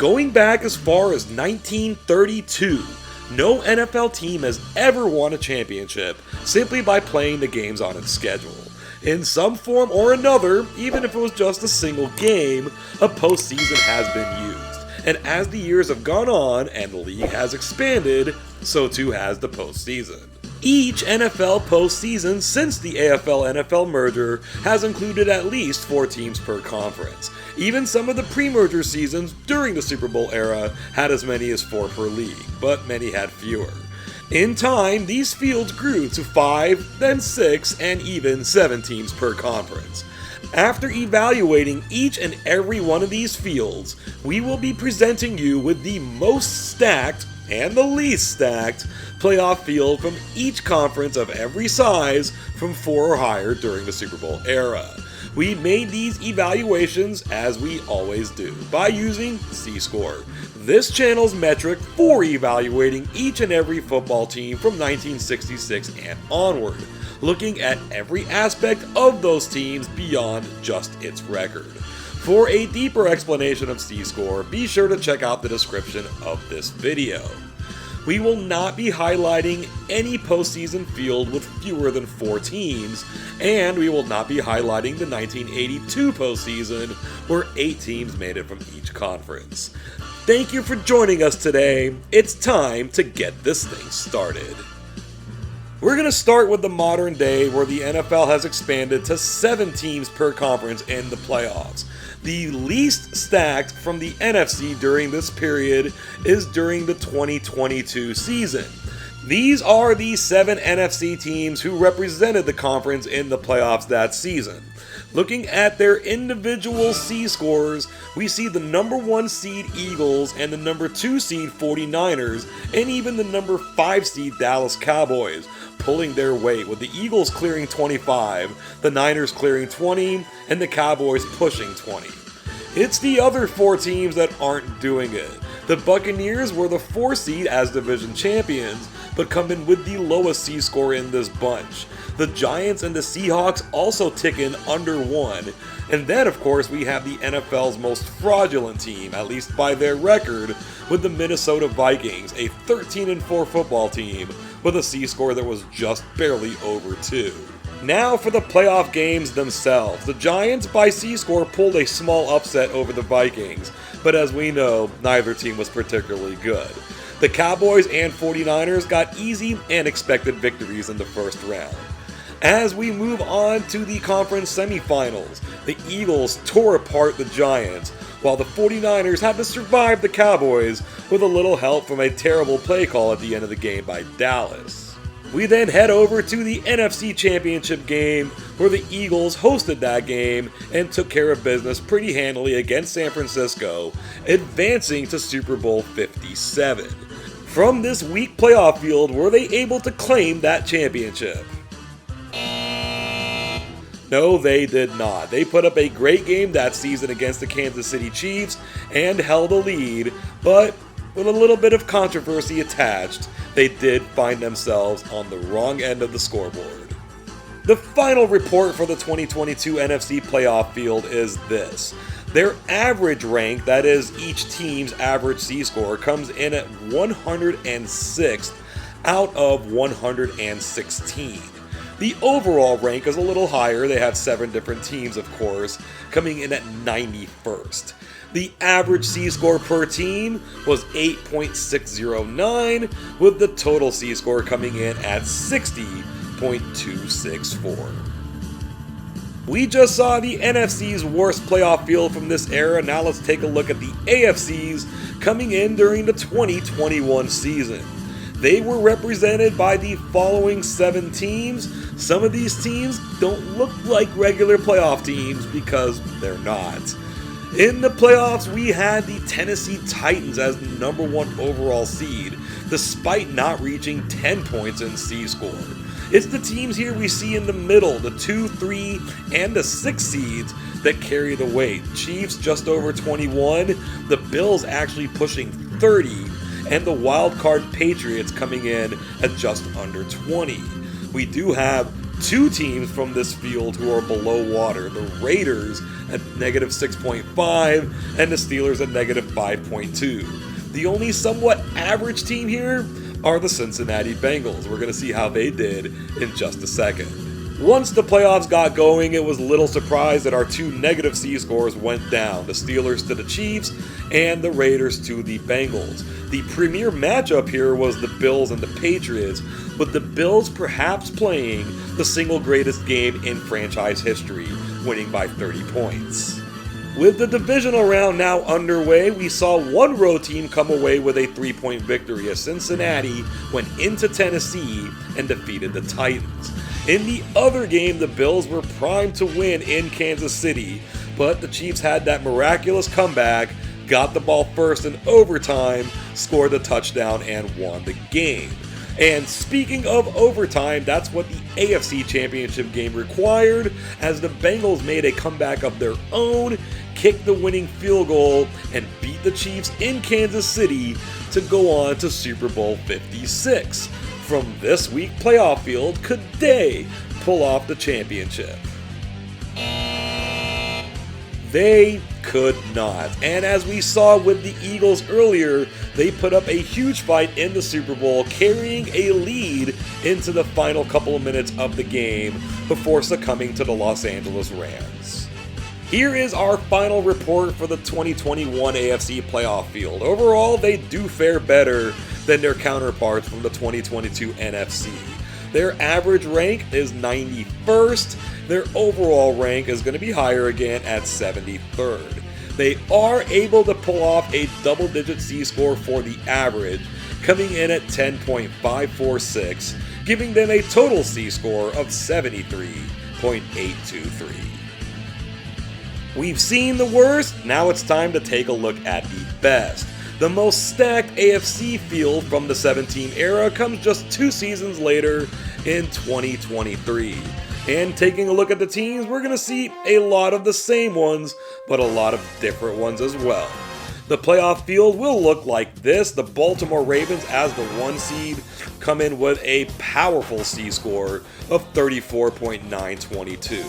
Going back as far as 1932, no NFL team has ever won a championship simply by playing the games on its schedule. In some form or another, even if it was just a single game, a postseason has been used. And as the years have gone on and the league has expanded, so too has the postseason. Each NFL postseason since the AFL-NFL merger has included at least 4 teams per conference. Even some of the pre-merger seasons during the Super Bowl era had as many as 4 per league, but many had fewer. In time, these fields grew to 5, then 6, and even 7 teams per conference. After evaluating each and every one of these fields, we will be presenting you with the most stacked and the least stacked playoff field from each conference of every size from 4 or higher during the Super Bowl era. We made these evaluations, as we always do, by using C-Score, this channel's metric for evaluating each and every football team from 1966 and onward, looking at every aspect of those teams beyond just its record. For a deeper explanation of C-Score, be sure to check out the description of this video. We will not be highlighting any postseason field with fewer than 4 teams, and we will not be highlighting the 1982 postseason, where 8 teams made it from each conference. Thank you for joining us today. It's time to get this thing started. We're going to start with the modern day, where the NFL has expanded to 7 teams per conference in the playoffs. The least stacked from the NFC during this period is during the 2022 season. These are the 7 NFC teams who represented the conference in the playoffs that season. Looking at their individual C-scores, we see the number 1 seed Eagles and the number 2 seed 49ers, and even the number 5 seed Dallas Cowboys pulling their weight, with the Eagles clearing 25, the Niners clearing 20, and the Cowboys pushing 20. It's the other 4 teams that aren't doing it. The Buccaneers were the 4 seed as division champions, but come in with the lowest C-score in this bunch. The Giants and the Seahawks also tick in under 1. And then, of course, we have the NFL's most fraudulent team, at least by their record, with the Minnesota Vikings, a 13-4 football team with a C-score that was just barely over 2. Now for the playoff games themselves. The Giants by C-score pulled a small upset over the Vikings, but as we know, neither team was particularly good. The Cowboys and 49ers got easy and expected victories in the first round. As we move on to the conference semifinals, the Eagles tore apart the Giants, while the 49ers had to survive the Cowboys with a little help from a terrible play call at the end of the game by Dallas. We then head over to the NFC Championship game, where the Eagles hosted that game and took care of business pretty handily against San Francisco, advancing to Super Bowl 57. From this weak playoff field, were they able to claim that championship? No, they did not. They put up a great game that season against the Kansas City Chiefs and held a lead, but with a little bit of controversy attached, they did find themselves on the wrong end of the scoreboard. The final report for the 2022 NFC playoff field is this. Their average rank, that is each team's average C-score, comes in at 106th out of 116. The overall rank is a little higher. They have 7 different teams, of course, coming in at 91st. The average C-score per team was 8.609, with the total C-score coming in at 60.264. We just saw the NFC's worst playoff field from this era. Now let's take a look at the AFC's coming in during the 2021 season. They were represented by the following 7 teams. Some of these teams don't look like regular playoff teams because they're not. In the playoffs, we had the Tennessee Titans as the number 1 overall seed, despite not reaching 10 points in C-score. It's the teams here we see in the middle, the 2, 3, and the 6 seeds, that carry the weight. Chiefs just over 21, the Bills actually pushing 30, and the wild card Patriots coming in at just under 20. We do have Two teams from this field who are below water, the Raiders at -6.5 and the Steelers at -5.2. The only somewhat average team here are the Cincinnati Bengals. We're going to see how they did in just a second. Once the playoffs got going, it was little surprise that our two negative C-scores went down, the Steelers to the Chiefs and the Raiders to the Bengals. The premier matchup here was the Bills and the Patriots, with the Bills perhaps playing the single greatest game in franchise history, winning by 30 points. With the divisional round now underway, we saw one road team come away with a 3-point victory as Cincinnati went into Tennessee and defeated the Titans. In the other game, the Bills were primed to win in Kansas City, but the Chiefs had that miraculous comeback, got the ball first in overtime, scored a touchdown, and won the game. And speaking of overtime, that's what the AFC Championship game required, as the Bengals made a comeback of their own, kicked the winning field goal, and beat the Chiefs in Kansas City to go on to Super Bowl 56. From this week's playoff field, could they pull off the championship? They could not. And as we saw with the Eagles earlier, they put up a huge fight in the Super Bowl, carrying a lead into the final couple of minutes of the game before succumbing to the Los Angeles Rams. Here is our final report for the 2021 AFC playoff field. Overall, they do fare better than their counterparts from the 2022 NFC. Their average rank is 91st. Their overall rank is going to be higher again at 73rd. They are able to pull off a double-digit C-score for the average, coming in at 10.546, giving them a total C-score of 73.823. We've seen the worst, now it's time to take a look at the best. The most stacked AFC field from the 7-team era comes just 2 seasons later in 2023. And taking a look at the teams, we're going to see a lot of the same ones, but a lot of different ones as well. The playoff field will look like this. The Baltimore Ravens, as the 1 seed, come in with a powerful C-score of 34.922.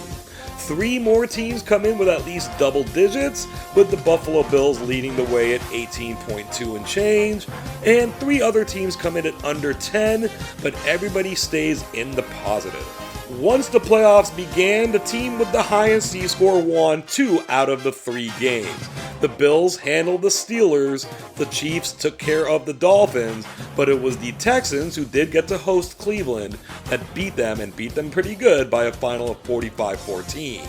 3 more teams come in with at least double digits, with the Buffalo Bills leading the way at 18.2 and change, and 3 other teams come in at under 10, but everybody stays in the positive. Once the playoffs began, the team with the highest C-score won 2 out of the 3 games. The Bills handled the Steelers, the Chiefs took care of the Dolphins, but it was the Texans, who did get to host Cleveland, that beat them and beat them pretty good by a final of 45-14.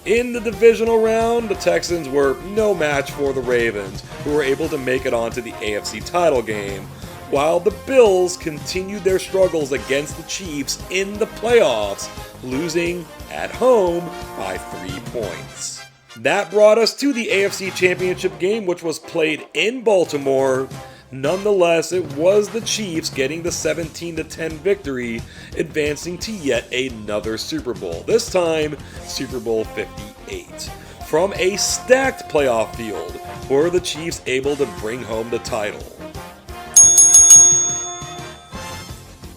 In the divisional round, the Texans were no match for the Ravens, who were able to make it onto the AFC title game, while the Bills continued their struggles against the Chiefs in the playoffs, losing at home by 3 points. That brought us to the AFC Championship game, which was played in Baltimore. Nonetheless, it was the Chiefs getting the 17-10 victory, advancing to yet another Super Bowl, this time Super Bowl 58. From a stacked playoff field, were the Chiefs able to bring home the title?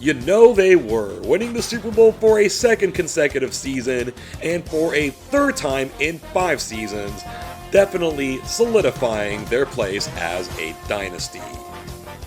You know they were, winning the Super Bowl for a 2nd consecutive season and for a 3rd time in 5 seasons, definitely solidifying their place as a dynasty.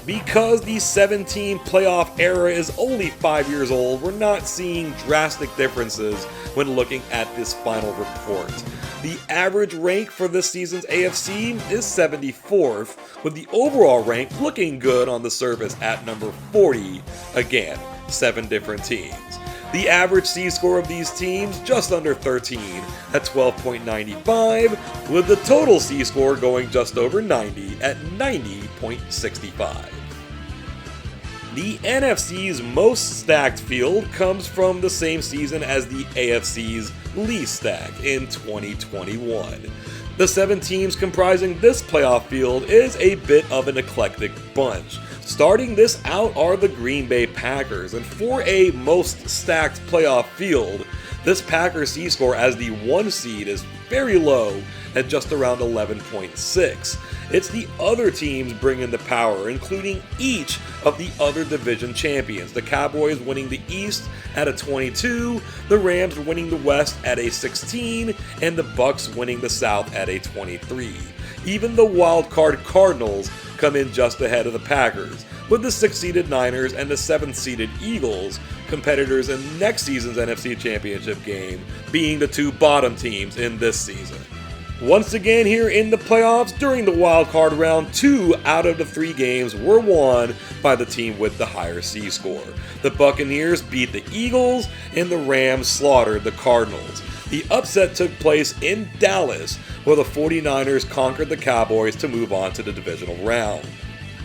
Because the 7-team playoff era is only 5 years old, we're not seeing drastic differences when looking at this final report. The average rank for this season's AFC is 74th, with the overall rank looking good on the surface at number 40, again, 7 different teams. The average C-score of these teams just under 13 at 12.95, with the total C-score going just over 90 at 90.65. The NFC's most stacked field comes from the same season as the AFC's least stacked in 2021. The 7 teams comprising this playoff field is a bit of an eclectic bunch. Starting this out are the Green Bay Packers, and for a most stacked playoff field, this Packers C-score as the 1 seed is very low at just around 11.6. It's the other teams bringing the power, including each of the other division champions. The Cowboys winning the East at a 22, the Rams winning the West at a 16, and the Bucks winning the South at a 23. Even the wild-card Cardinals come in just ahead of the Packers, with the 6th-seeded Niners and the 7th-seeded Eagles, competitors in next season's NFC Championship game, being the two bottom teams in this season. Once again here in the playoffs, during the wild card round, 2 out of the 3 games were won by the team with the higher C-score. The Buccaneers beat the Eagles, and the Rams slaughtered the Cardinals. The upset took place in Dallas, where the 49ers conquered the Cowboys to move on to the divisional round.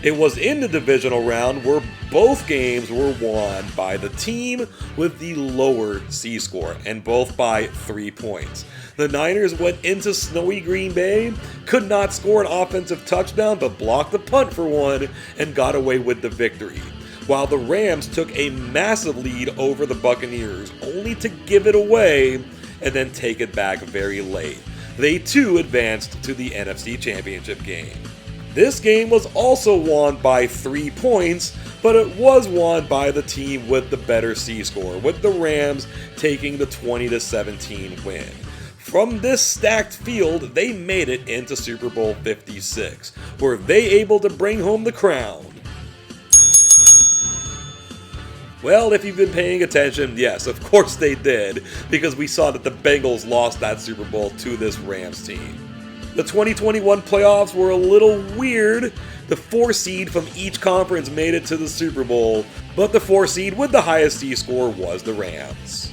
It was in the divisional round where both games were won by the team with the lower C-score, and both by 3 points. The Niners went into snowy Green Bay, could not score an offensive touchdown but blocked the punt for one and got away with the victory, while the Rams took a massive lead over the Buccaneers, only to give it away and then take it back very late. They too advanced to the NFC Championship game. This game was also won by 3 points, but it was won by the team with the better C-score, with the Rams taking the 20-17 win. From this stacked field, they made it into Super Bowl 56. Were they able to bring home the crown? Well, if you've been paying attention, yes, of course they did, because we saw that the Bengals lost that Super Bowl to this Rams team. The 2021 playoffs were a little weird. The 4 seed from each conference made it to the Super Bowl, but the 4 seed with the highest C-score was the Rams.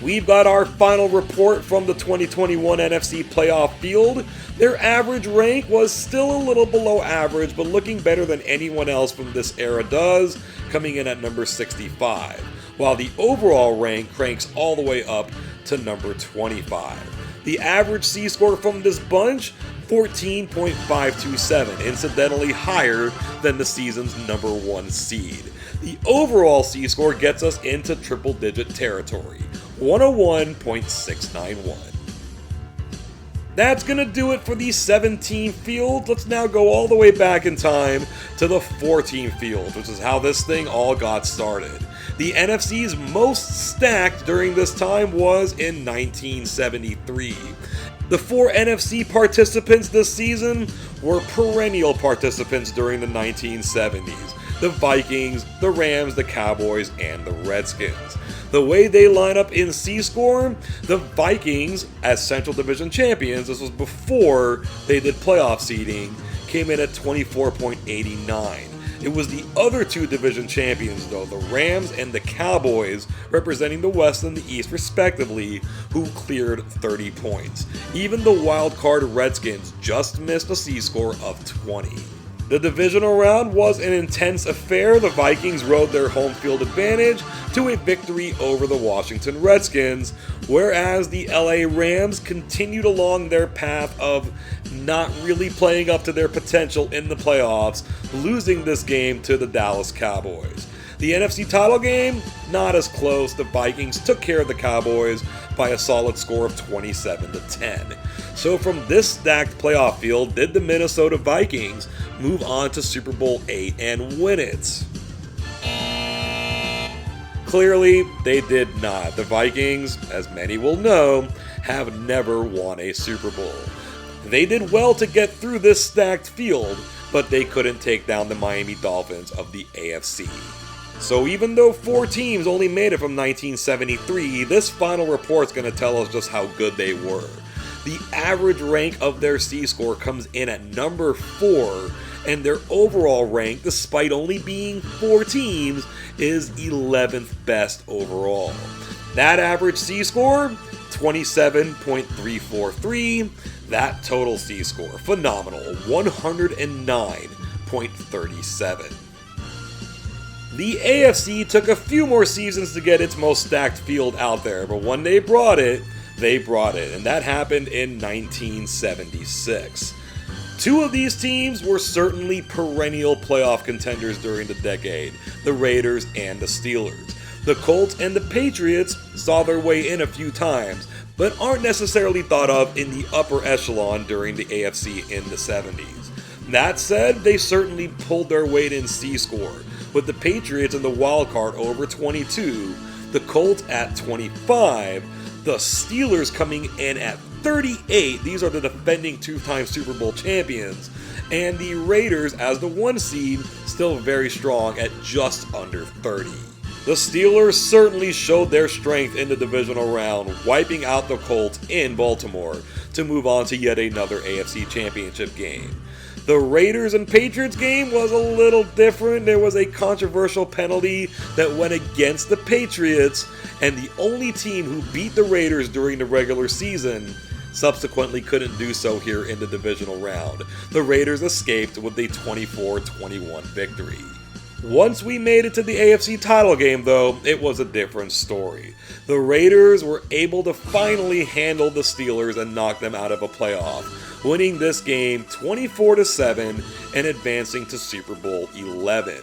We've got our final report from the 2021 NFC playoff field. Their average rank was still a little below average, but looking better than anyone else from this era does, coming in at number 65, while the overall rank cranks all the way up to number 25. The average C-score from this bunch, 14.527, incidentally higher than the season's number 1 seed. The overall C-score gets us into triple-digit territory, 101.691. That's going to do it for the 7-team field. Let's now go all the way back in time to the 4-team field, which is how this thing all got started. The NFC's most stacked during this time was in 1973. The 4 NFC participants this season were perennial participants during the 1970s. The Vikings, the Rams, the Cowboys, and the Redskins. The way they line up in C-score, the Vikings, as Central Division champions, this was before they did playoff seeding, came in at 24.89. It was the other 2 division champions, though, the Rams and the Cowboys, representing the West and the East respectively, who cleared 30 points. Even the wild-card Redskins just missed a C-score of 20. The divisional round was an intense affair. The Vikings rode their home field advantage to a victory over the Washington Redskins, whereas the LA Rams continued along their path of not really playing up to their potential in the playoffs, losing this game to the Dallas Cowboys. The NFC title game, not as close. The Vikings took care of the Cowboys by a solid score of 27-10. So from this stacked playoff field, did the Minnesota Vikings move on to Super Bowl 8 and win it? Clearly, they did not. The Vikings, as many will know, have never won a Super Bowl. They did well to get through this stacked field, but they couldn't take down the Miami Dolphins of the AFC. So even though 4 teams only made it from 1973, this final report's going to tell us just how good they were. The average rank of their C-score comes in at number 4, and their overall rank, despite only being 4 teams, is 11th best overall. That average C-score, 27.343. That total C-score, phenomenal, 109.37. The AFC took a few more seasons to get its most stacked field out there, but when they brought it, and that happened in 1976. 2 of these teams were certainly perennial playoff contenders during the decade, the Raiders and the Steelers. The Colts and the Patriots saw their way in a few times, but aren't necessarily thought of in the upper echelon during the AFC in the 70s. That said, they certainly pulled their weight in C-score, with the Patriots in the wild card over 22, the Colts at 25, the Steelers coming in at 38, these are the defending two-time Super Bowl champions, and the Raiders as the 1 seed, still very strong at just under 30. The Steelers certainly showed their strength in the divisional round, wiping out the Colts in Baltimore to move on to yet another AFC Championship game. The Raiders and Patriots game was a little different. There was a controversial penalty that went against the Patriots, and the only team who beat the Raiders during the regular season subsequently couldn't do so here in the divisional round. The Raiders escaped with a 24-21 victory. Once we made it to the AFC title game, though, it was a different story. The Raiders were able to finally handle the Steelers and knock them out of a playoff, winning this game 24-7 and advancing to Super Bowl 11.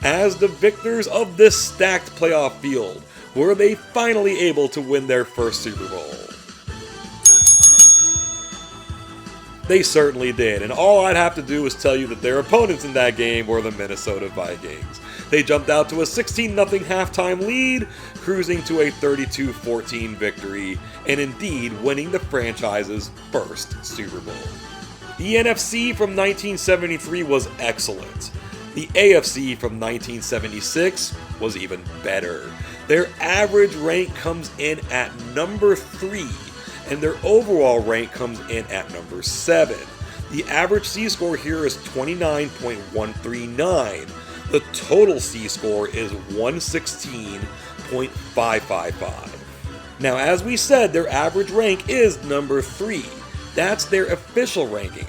As the victors of this stacked playoff field, were they finally able to win their first Super Bowl? They certainly did, and all I'd have to do is tell you that their opponents in that game were the Minnesota Vikings. They jumped out to a 16-0 halftime lead, cruising to a 32-14 victory, and indeed winning the franchise's first Super Bowl. The NFC from 1973 was excellent. The AFC from 1976 was even better. Their average rank comes in at number 3, and their overall rank comes in at number 7. The average C-score here is 29.139. The total C-score is 116.555. Now, as we said, their average rank is number 3. That's their official ranking.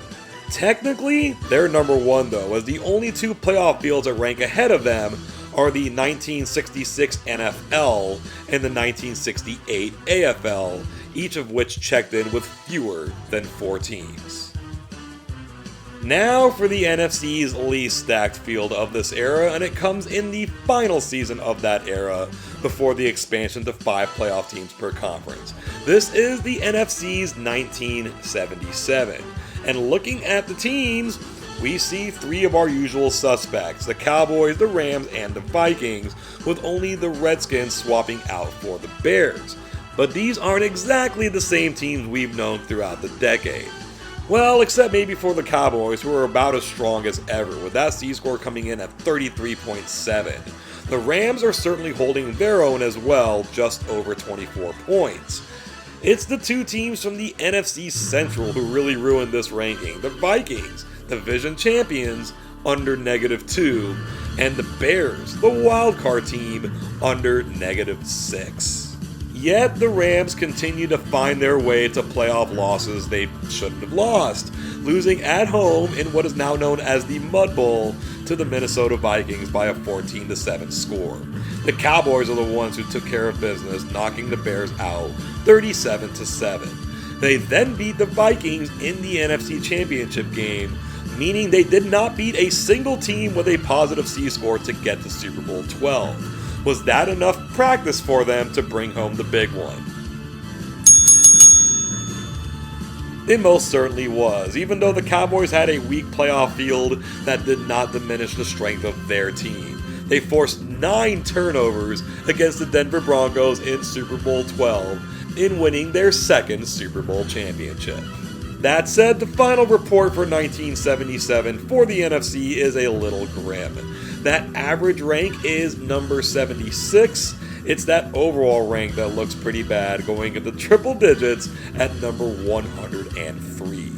Technically, they're number 1 though, as the only 2 playoff fields that rank ahead of them are the 1966 NFL and the 1968 AFL, each of which checked in with fewer than 4 teams. Now for the NFC's least stacked field of this era, and it comes in the final season of that era before the expansion to 5 playoff teams per conference. This is the NFC's 1977, and looking at the teams, we see 3 of our usual suspects, the Cowboys, the Rams, and the Vikings, with only the Redskins swapping out for the Bears. But these aren't exactly the same teams we've known throughout the decade. Well, except maybe for the Cowboys, who are about as strong as ever, with that C-score coming in at 33.7. The Rams are certainly holding their own as well, just over 24 points. It's the 2 teams from the NFC Central who really ruined this ranking. The Vikings, division champions, under -2, and the Bears, the wildcard team, under -6. Yet the Rams continue to find their way to playoff losses they shouldn't have lost, losing at home in what is now known as the Mud Bowl to the Minnesota Vikings by a 14-7 score. The Cowboys are the ones who took care of business, knocking the Bears out 37-7. They then beat the Vikings in the NFC Championship game, meaning they did not beat a single team with a positive C-score to get to Super Bowl 12. Was that enough practice for them to bring home the big one? It most certainly was, even though the Cowboys had a weak playoff field that did not diminish the strength of their team. They forced 9 turnovers against the Denver Broncos in Super Bowl 12 in winning their second Super Bowl championship. That said, the final report for 1977 for the NFC is a little grim. That average rank is number 76. It's that overall rank that looks pretty bad, going into triple digits at number 103.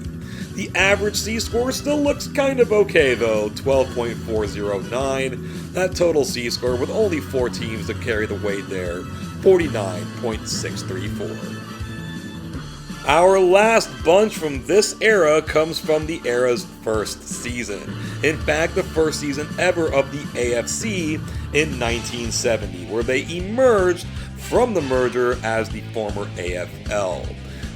The average C-score still looks kind of okay though, 12.409. That total C-score, with only 4 teams to carry the weight there, 49.634. Our last bunch from this era comes from the era's first season. In fact, the first season ever of the AFC in 1970, where they emerged from the merger as the former AFL.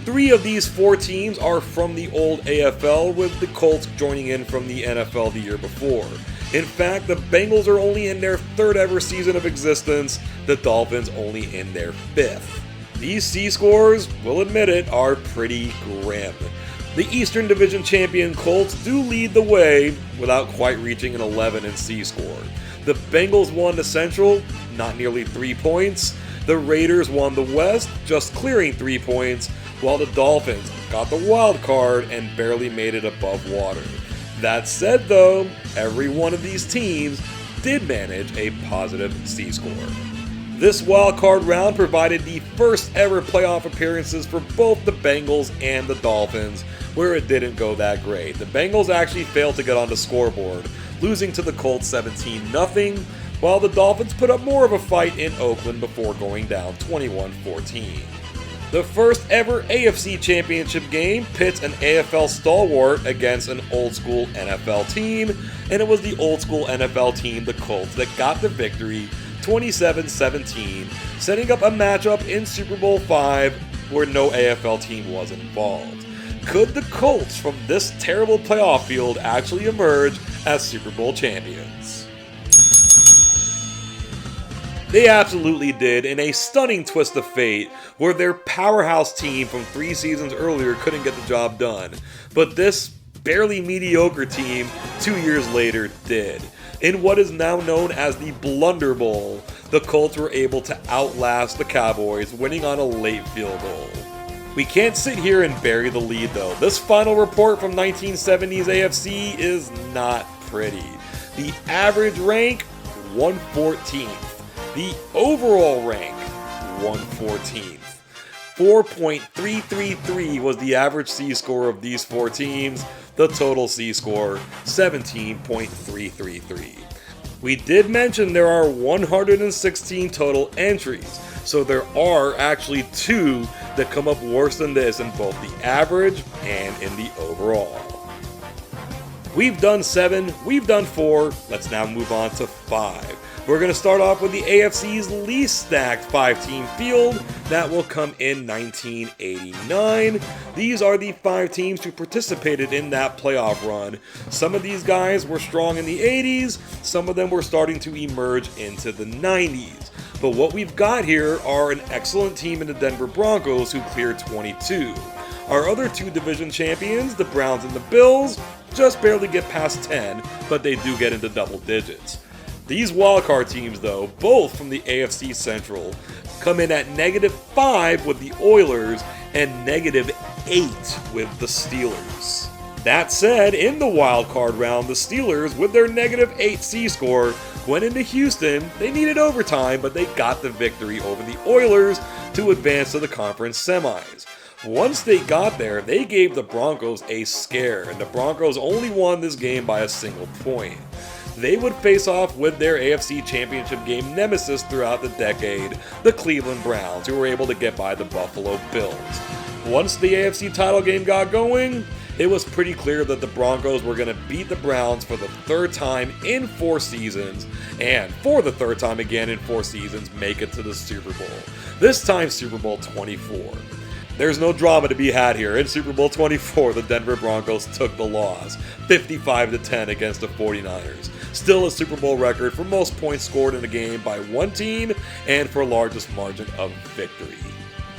3 of these 4 teams are from the old AFL, with the Colts joining in from the NFL the year before. In fact, the Bengals are only in their 3rd ever season of existence, the Dolphins only in their 5th. These C-scores, we'll admit it, are pretty grim. The Eastern Division champion Colts do lead the way without quite reaching an 11 in C-score. The Bengals won the Central, not nearly 3 points. The Raiders won the West, just clearing 3 points, while the Dolphins got the wild card and barely made it above water. That said though, every one of these teams did manage a positive C-score. This wildcard round provided the first ever playoff appearances for both the Bengals and the Dolphins, where it didn't go that great. The Bengals actually failed to get on the scoreboard, losing to the Colts 17-0, while the Dolphins put up more of a fight in Oakland before going down 21-14. The first ever AFC Championship game pits an AFL stalwart against an old school NFL team, and it was the old school NFL team, the Colts, that got the victory 27-17, setting up a matchup in Super Bowl V where no AFL team was involved. Could the Colts from this terrible playoff field actually emerge as Super Bowl champions? They absolutely did, in a stunning twist of fate, where their powerhouse team from 3 seasons earlier couldn't get the job done. But this barely mediocre team 2 years later did. In what is now known as the Blunder Bowl, the Colts were able to outlast the Cowboys, winning on a late field goal. We can't sit here and bury the lead though. This final report from 1970s AFC is not pretty. The average rank, 114th. The overall rank, 114th. 4.333 was the average C-score of these 4 teams. The total C-score, 17.333. We did mention there are 116 total entries, so there are actually 2 that come up worse than this in both the average and in the overall. We've done 7, we've done 4, let's now move on to 5. We're going to start off with the AFC's least stacked 5-team field. That will come in 1989. These are the 5 teams who participated in that playoff run. Some of these guys were strong in the 80s, some of them were starting to emerge into the 90s. But what we've got here are an excellent team in the Denver Broncos who cleared 22. Our other 2 division champions, the Browns and the Bills, just barely get past 10, but they do get into double digits. These wildcard teams, though, both from the AFC Central, come in at -5 with the Oilers and -8 with the Steelers. That said, in the wildcard round, the Steelers, with their -8 C-score, went into Houston. They needed overtime, but they got the victory over the Oilers to advance to the conference semis. Once they got there, they gave the Broncos a scare, and the Broncos only won this game by a single point. They would face off with their AFC Championship game nemesis throughout the decade, the Cleveland Browns, who were able to get by the Buffalo Bills. Once the AFC title game got going, it was pretty clear that the Broncos were going to beat the Browns for the 3rd time in 4 seasons, and for the 3rd time again in 4 seasons, make it to the Super Bowl. This time Super Bowl 24. There's no drama to be had here. In Super Bowl 24, the Denver Broncos took the loss, 55-10 against the 49ers. Still a Super Bowl record for most points scored in a game by one team and for largest margin of victory.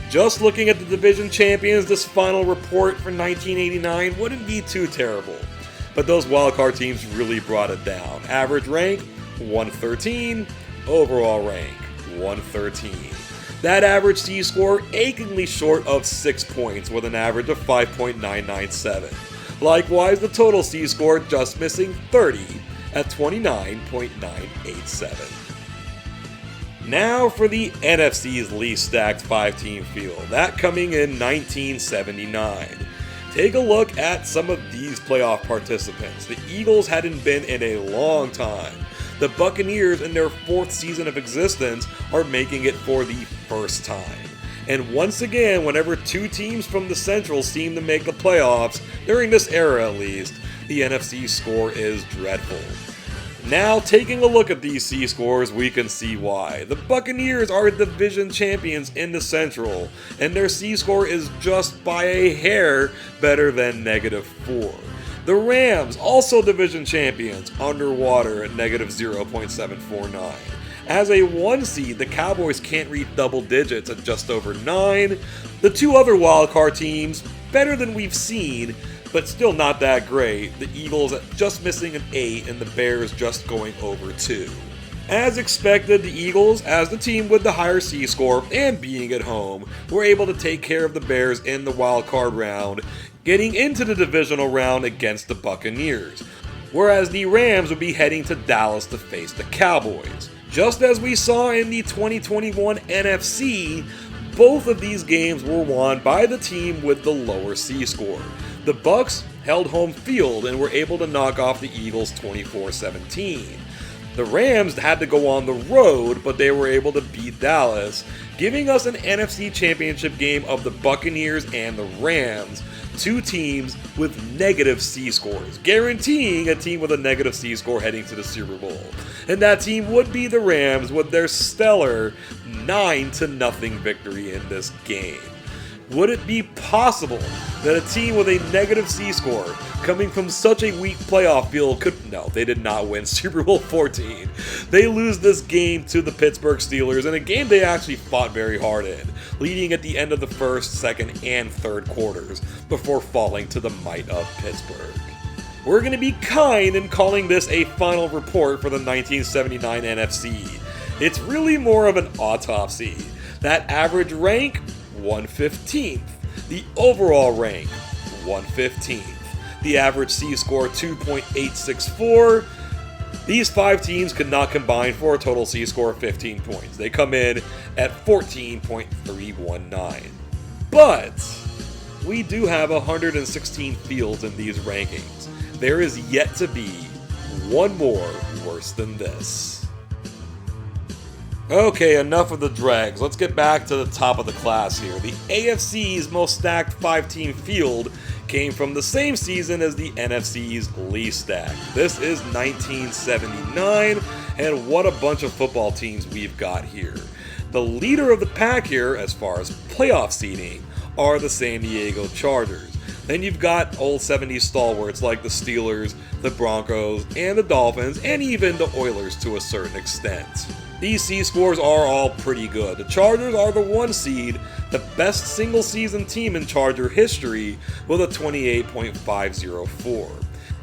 Just looking at the division champions, this final report for 1989 wouldn't be too terrible. But those wildcard teams really brought it down. Average rank, 113. Overall rank, 113. That average C-score achingly short of 6 points with an average of 5.997. Likewise, the total C-score just missing 30 at 29.987. Now for the NFC's least stacked 5-team field, that coming in 1979. Take a look at some of these playoff participants. The Eagles hadn't been in a long time. The Buccaneers, in their 4th season of existence, are making it for the first time. And once again, whenever 2 teams from the Central seem to make the playoffs, during this era at least, the NFC score is dreadful. Now, taking a look at these C-scores, we can see why. The Buccaneers are division champions in the Central, and their C-score is just by a hair better than -4. The Rams, also division champions, underwater at -0.749. As a 1 seed, the Cowboys can't reach double digits at just over 9. The 2 other wildcard teams, better than we've seen, but still not that great. The Eagles just missing an 8 and the Bears just going over 2. As expected, the Eagles, as the team with the higher C-score and being at home, were able to take care of the Bears in the wild card round, getting into the divisional round against the Buccaneers, whereas the Rams would be heading to Dallas to face the Cowboys. Just as we saw in the 2021 NFC, both of these games were won by the team with the lower C-score. The Bucs held home field and were able to knock off the Eagles 24-17. The Rams had to go on the road, but they were able to beat Dallas, giving us an NFC Championship game of the Buccaneers and the Rams, two teams with negative C-scores, guaranteeing a team with a negative C-score heading to the Super Bowl. And that team would be the Rams with their stellar 9-0 victory in this game. Would it be possible that a team with a negative C-score coming from such a weak playoff field could... No, they did not win Super Bowl 14. They lose this game to the Pittsburgh Steelers in a game they actually fought very hard in, leading at the end of the first, second, and third quarters before falling to the might of Pittsburgh. We're going to be kind in calling this a final report for the 1979 NFC. It's really more of an autopsy. That average rank, 115th. The overall rank, 115th. The average C-score, 2.864. These five teams could not combine for a total C-score of 15 points. They come in at 14.319. But we do have 116 fields in these rankings. There is yet to be one more worse than this. Okay, enough of the dregs. Let's get back to the top of the class here. The AFC's most stacked 5-team field came from the same season as the NFC's least stacked. This is 1979, and what a bunch of football teams we've got here. The leader of the pack here, as far as playoff seeding, are the San Diego Chargers. Then you've got old 70s stalwarts like the Steelers, the Broncos, and the Dolphins, and even the Oilers to a certain extent. These C-scores are all pretty good. The Chargers are the 1 seed, the best single-season team in Charger history, with a 28.504.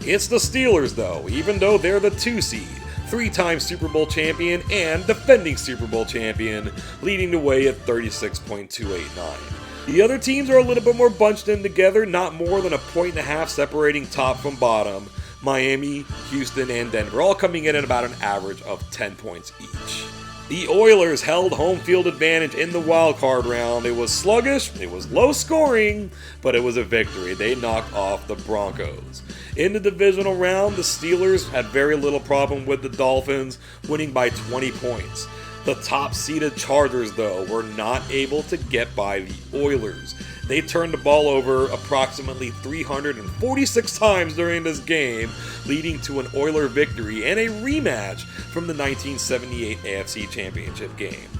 It's the Steelers, though, even though they're the 2 seed, 3-time Super Bowl champion and defending Super Bowl champion, leading the way at 36.289. The other teams are a little bit more bunched in together, not more than a 1.5 separating top from bottom. Miami, Houston, and Denver all coming in at about an average of 10 points each. The Oilers held home field advantage in the wild card round. It was sluggish, it was low scoring, but it was a victory. They knocked off the Broncos. In the divisional round, the Steelers had very little problem with the Dolphins, winning by 20 points. The top-seeded Chargers, though, were not able to get by the Oilers. They turned the ball over approximately 346 times during this game, leading to an Oiler victory and a rematch from the 1978 AFC Championship game,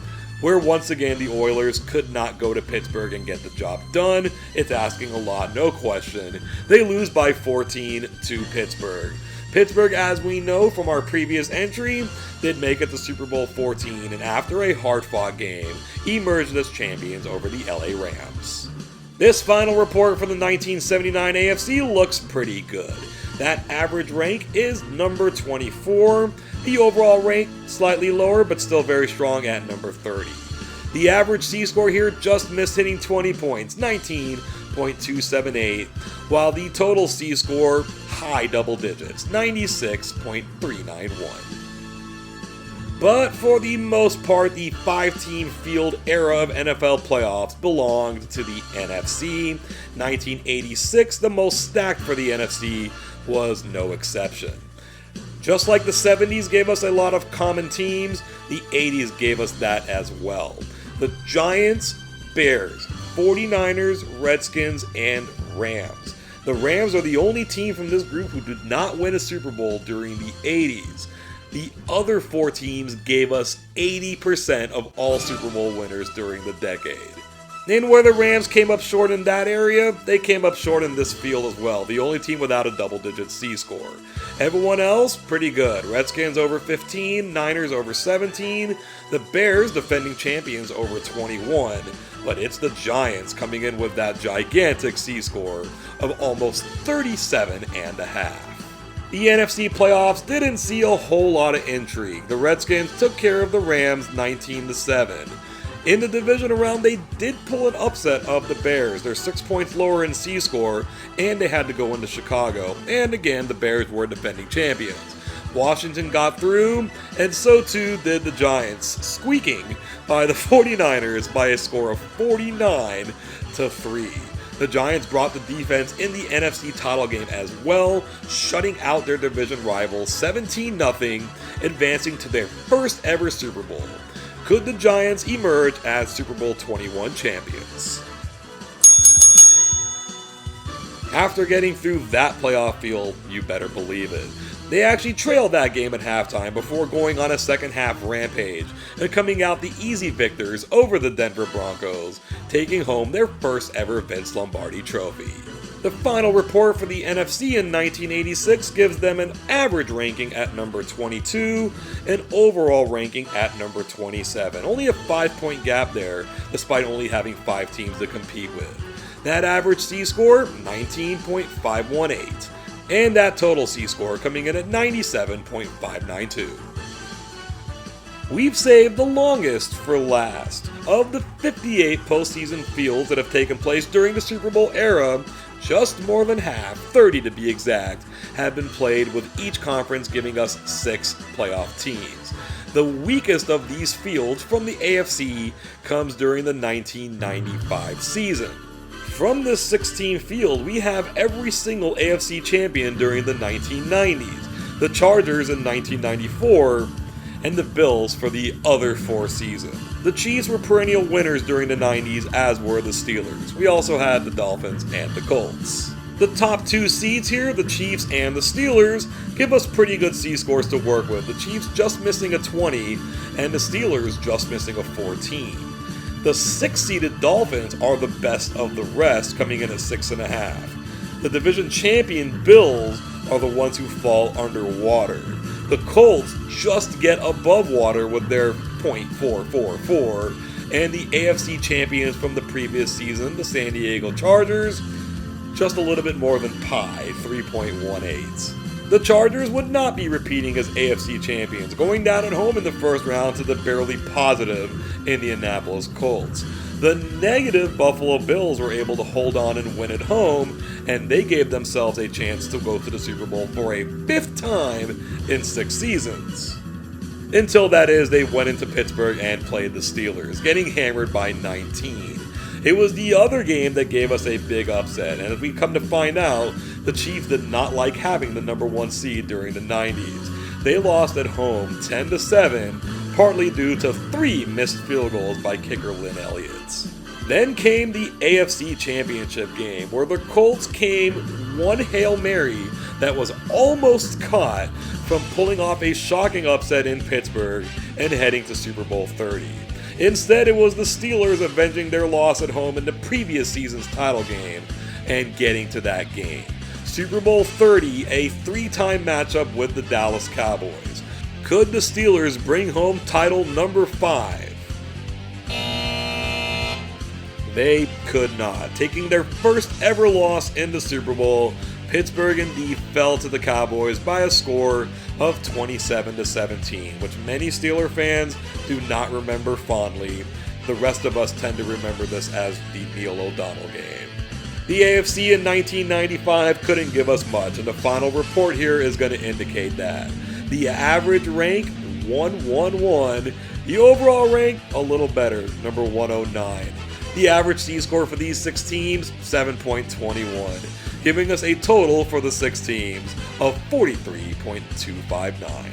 where once again the Oilers could not go to Pittsburgh and get the job done. It's asking a lot, no question. They lose by 14 to Pittsburgh. Pittsburgh, as we know from our previous entry, did make it to Super Bowl 14, and after a hard-fought game, emerged as champions over the LA Rams. This final report for the 1979 AFC looks pretty good. That average rank is number 24. The overall rank slightly lower, but still very strong at number 30. The average C-score here just missed hitting 20 points, 19.278, while the total C-score, high double digits, 96.391. But for the most part, the 5-team field era of NFL playoffs belonged to the NFC. 1986, the most stacked for the NFC, was no exception. Just like the 70s gave us a lot of common teams, the 80s gave us that as well. The Giants, Bears, 49ers, Redskins, and Rams. The Rams are the only team from this group who did not win a Super Bowl during the 80s. The other 4 teams gave us 80% of all Super Bowl winners during the decade. And where the Rams came up short in that area, they came up short in this field as well, the only team without a double-digit C-score. Everyone else, pretty good. Redskins over 15, Niners over 17, the Bears, defending champions, over 21. But it's the Giants coming in with that gigantic C-score of almost 37.5. The NFC playoffs didn't see a whole lot of intrigue. The Redskins took care of the Rams 19-7. In the divisional round, they did pull an upset of the Bears. They're 6 points lower in C-score, and they had to go into Chicago. And again, the Bears were defending champions. Washington got through, and so too did the Giants, squeaking by the 49ers by a score of 49-3. The Giants brought the defense in the NFC title game as well, shutting out their division rivals 17-0, advancing to their first ever Super Bowl. Could the Giants emerge as Super Bowl 21 champions? After getting through that playoff field, you better believe it. They actually trailed that game at halftime before going on a second half rampage and coming out the easy victors over the Denver Broncos, taking home their first ever Vince Lombardi trophy. The final report for the NFC in 1986 gives them an average ranking at number 22, an overall ranking at number 27. Only a 5-point gap there, despite only having 5 teams to compete with. That average C-score, 19.518. And that total C-score coming in at 97.592. We've saved the longest for last. Of the 58 postseason fields that have taken place during the Super Bowl era, just more than half, 30 to be exact, have been played, with each conference giving us 6 playoff teams. The weakest of these fields from the AFC comes during the 1995 season. From this 16 field, we have every single AFC champion during the 1990s, the Chargers in 1994, and the Bills for the other 4 seasons. The Chiefs were perennial winners during the 90s, as were the Steelers. We also had the Dolphins and the Colts. The top 2 seeds here, the Chiefs and the Steelers, give us pretty good C-scores to work with. The Chiefs just missing a 20, and the Steelers just missing a 14. The 6-seeded Dolphins are the best of the rest, coming in at 6.5. The division champion Bills are the ones who fall underwater. The Colts just get above water with their .444, and the AFC champions from the previous season, the San Diego Chargers, just a little bit more than pi, 3.18. The Chargers would not be repeating as AFC champions, going down at home in the first round to the barely positive Indianapolis Colts. The negative Buffalo Bills were able to hold on and win at home, and they gave themselves a chance to go to the Super Bowl for a 5th time in 6 seasons. Until that is, they went into Pittsburgh and played the Steelers, getting hammered by 19. It was the other game that gave us a big upset, and as we come to find out, the Chiefs did not like having the number 1 seed during the 90s. They lost at home 10-7, partly due to 3 missed field goals by kicker Lynn Elliott. Then came the AFC Championship game, where the Colts came one Hail Mary that was almost caught from pulling off a shocking upset in Pittsburgh and heading to Super Bowl 30. Instead, it was the Steelers avenging their loss at home in the previous season's title game and getting to that game. Super Bowl 30, a 3-time matchup with the Dallas Cowboys. Could the Steelers bring home title number 5? They could not. Taking their first ever loss in the Super Bowl, Pittsburgh indeed fell to the Cowboys by a score of 27-17, which many Steeler fans do not remember fondly. The rest of us tend to remember this as the Neil O'Donnell game. The AFC in 1995 couldn't give us much, and the final report here is going to indicate that. The average rank, 111. The overall rank, a little better, number 109. The average C-score for these 6 teams, 7.21, giving us a total for the 6 teams of 43.259.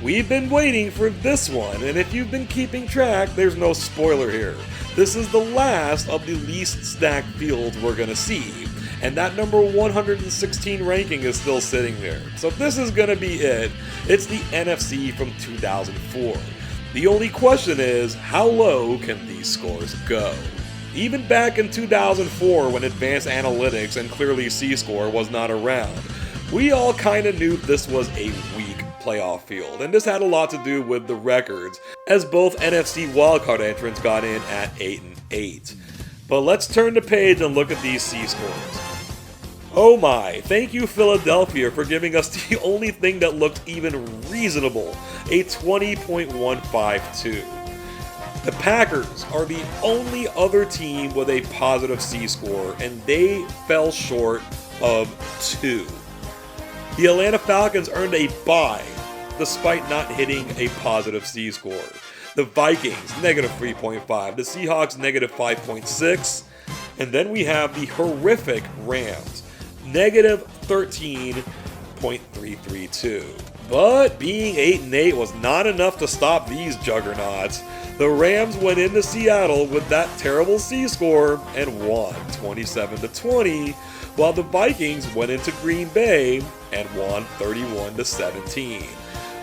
We've been waiting for this one, and if you've been keeping track, there's no spoiler here. This is the last of the least stacked fields we're going to see, and that number 116 ranking is still sitting there. So this is going to be it. It's the NFC from 2004. The only question is, how low can these scores go? Even back in 2004 when advanced analytics and clearly C-score was not around, we all kinda knew this was a weak playoff field, and this had a lot to do with the records, as both NFC wildcard entrants got in at 8-8. But let's turn the page and look at these C-scores. Oh my, thank you Philadelphia for giving us the only thing that looked even reasonable, a 20.152. The Packers are the only other team with a positive C-score, and they fell short of 2. The Atlanta Falcons earned a bye, despite not hitting a positive C-score. The Vikings, negative 3.5. The Seahawks, negative 5.6. And then we have the horrific Rams, negative 13.332. But being 8-8 was not enough to stop these juggernauts. The Rams went into Seattle with that terrible C-score and won 27-20, while the Vikings went into Green Bay and won 31-17.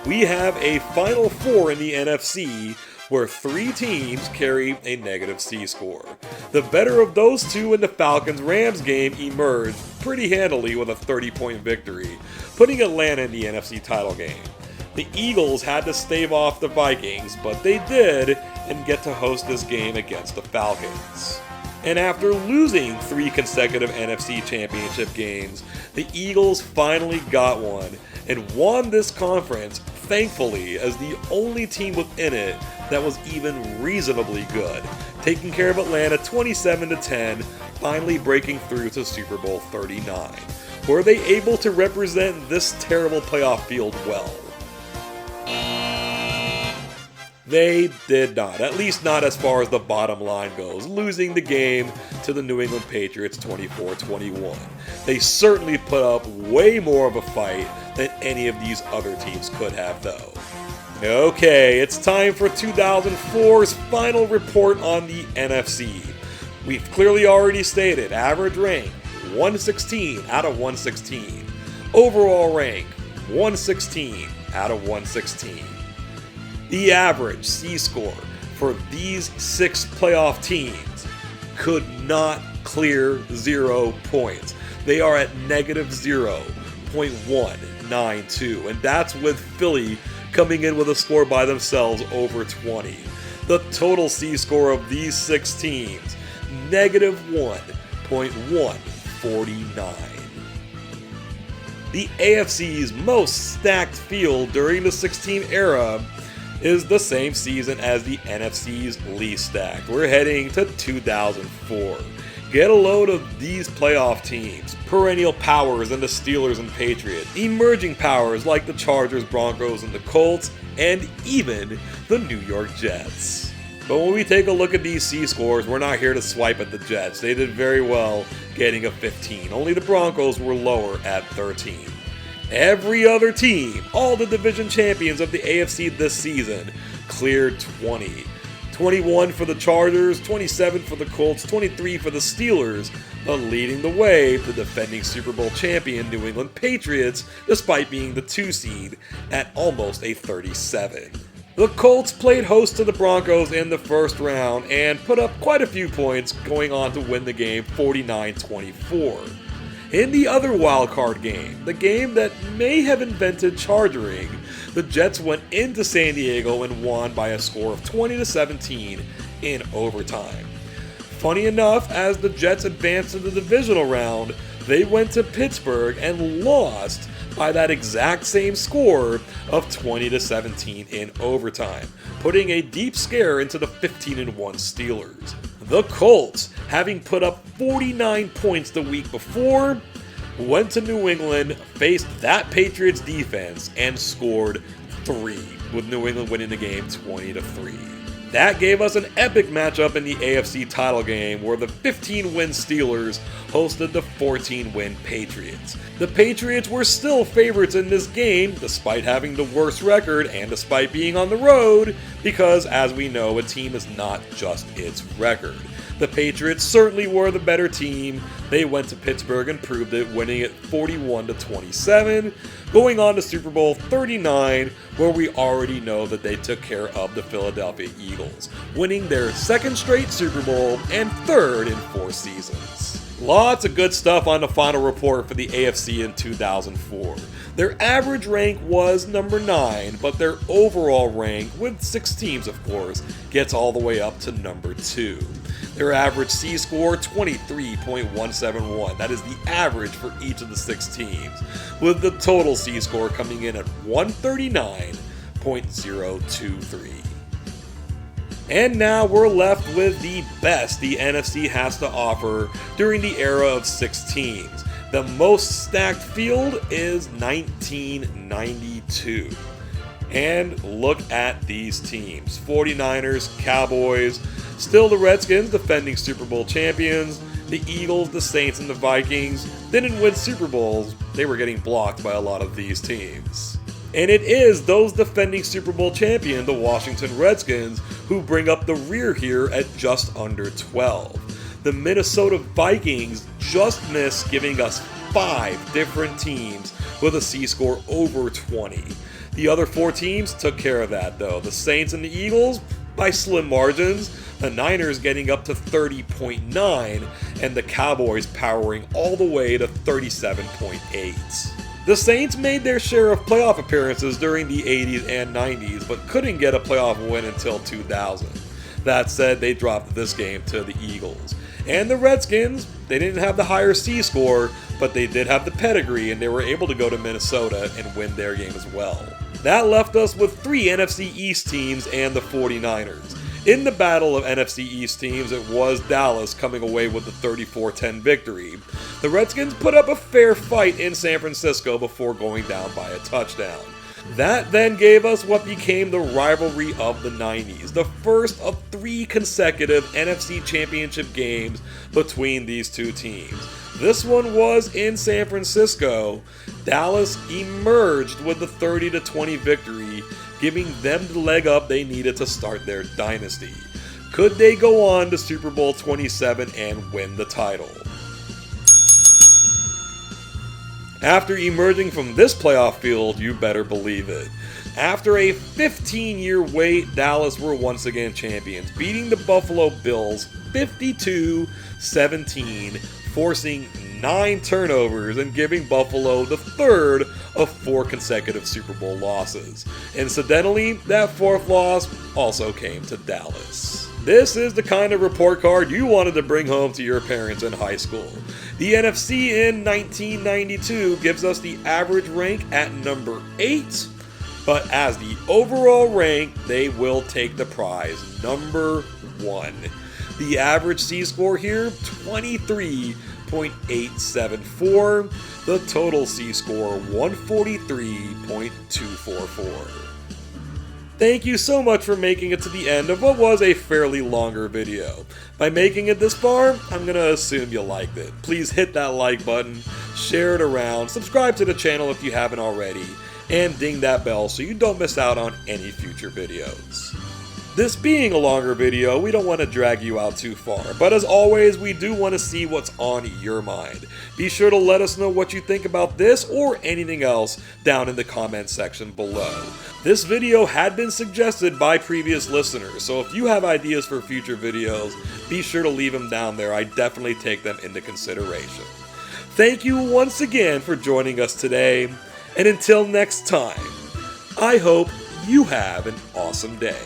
We have a Final Four in the NFC where 3 teams carry a negative C-score. The better of those two in the Falcons-Rams game emerged pretty handily with a 30-point victory, putting Atlanta in the NFC title game. The Eagles had to stave off the Vikings, but they did and get to host this game against the Falcons. And after losing 3 consecutive NFC Championship games, the Eagles finally got one and won this conference, thankfully, as the only team within it that was even reasonably good, taking care of Atlanta 27-10, finally breaking through to Super Bowl 39. Were they able to represent this terrible playoff field well? They did not, at least not as far as the bottom line goes, losing the game to the New England Patriots 24-21. They certainly put up way more of a fight than any of these other teams could have, though. Okay, it's time for 2004's final report on the NFC. We've clearly already stated average rank 116 out of 116. Overall rank 116 out of 116. The average C-score for these 6 playoff teams could not clear 0 points. They are at negative 0.192, and that's with Philly coming in with a score by themselves over 20. The total C-score of these 6 teams, negative 1.149. The AFC's most stacked field during the 6-team era is the same season as the NFC's least stacked. We're heading to 2004. Get a load of these playoff teams, perennial powers in the Steelers and Patriots, emerging powers like the Chargers, Broncos, and the Colts, and even the New York Jets. But when we take a look at these C-scores, we're not here to swipe at the Jets. They did very well getting a 15. Only the Broncos were lower at 13. Every other team, all the division champions of the AFC this season, cleared 20. 21 for the Chargers, 27 for the Colts, 23 for the Steelers, but leading the way, the defending Super Bowl champion New England Patriots, despite being the 2 seed at almost a 37. The Colts played host to the Broncos in the first round and put up quite a few points, going on to win the game 49-24. In the other wildcard game, the game that may have invented chargering, the Jets went into San Diego and won by a score of 20-17 in overtime. Funny enough, as the Jets advanced to the divisional round, they went to Pittsburgh and lost by that exact same score of 20-17 in overtime, putting a deep scare into the 15-1 Steelers. The Colts, having put up 49 points the week before, went to New England, faced that Patriots defense, and scored 3, with New England winning the game 20-3. That gave us an epic matchup in the AFC title game where the 15-win Steelers hosted the 14-win Patriots. The Patriots were still favorites in this game despite having the worst record and despite being on the road because, as we know, a team is not just its record. The Patriots certainly were the better team, They went to Pittsburgh and proved it, winning it 41-27, going on to Super Bowl 39, where we already know that they took care of the Philadelphia Eagles, winning their second straight Super Bowl and third in 4 seasons. Lots of good stuff on the final report for the AFC in 2004. Their average rank was number 9, but their overall rank, with 6 teams of course, gets all the way up to number 2. Their average C-score, 23.171. That is the average for each of the 6 teams, with the total C-score coming in at 139.023. And now we're left with the best the NFC has to offer during the era of 6 teams. The most stacked field is 1992. And look at these teams. 49ers, Cowboys, still the Redskins, defending Super Bowl champions. The Eagles, the Saints, and the Vikings didn't win Super Bowls. They were getting blocked by a lot of these teams. And it is those defending Super Bowl champion, the Washington Redskins, who bring up the rear here at just under 12. The Minnesota Vikings just missed, giving us 5 different teams with a C-score over 20. The other 4 teams took care of that though. The Saints and the Eagles by slim margins, the Niners getting up to 30.9, and the Cowboys powering all the way to 37.8. The Saints made their share of playoff appearances during the 80s and 90s, but couldn't get a playoff win until 2000. That said, they dropped this game to the Eagles. And the Redskins, they didn't have the higher C-score, but they did have the pedigree, and they were able to go to Minnesota and win their game as well. That left us with 3 NFC East teams and the 49ers. In the battle of NFC East teams, it was Dallas coming away with the 34-10 victory. The Redskins put up a fair fight in San Francisco before going down by a touchdown. That then gave us what became the rivalry of the 90s, the first of 3 consecutive NFC Championship games between these 2 teams. This one was in San Francisco. Dallas emerged with the 30-20 victory, giving them the leg up they needed to start their dynasty. Could they go on to Super Bowl 27 and win the title? After emerging from this playoff field, you better believe it. After a 15-year wait, Dallas were once again champions, beating the Buffalo Bills 52-17, forcing 9 turnovers and giving Buffalo the 3rd of 4 consecutive Super Bowl losses. Incidentally, that 4th loss also came to Dallas. This is the kind of report card you wanted to bring home to your parents in high school. The NFC in 1992 gives us the average rank at number 8, but as the overall rank, they will take the prize, number 1. The average C-score here, 23.874. The total C-score, 143.244. Thank you so much for making it to the end of what was a fairly longer video. By making it this far, I'm gonna assume you liked it. Please hit that like button, share it around, subscribe to the channel if you haven't already, and ding that bell so you don't miss out on any future videos. This being a longer video, we don't want to drag you out too far, but as always, we do want to see what's on your mind. Be sure to let us know what you think about this or anything else down in the comment section below. This video had been suggested by previous listeners, so if you have ideas for future videos, be sure to leave them down there. I definitely take them into consideration. Thank you once again for joining us today, and until next time, I hope you have an awesome day.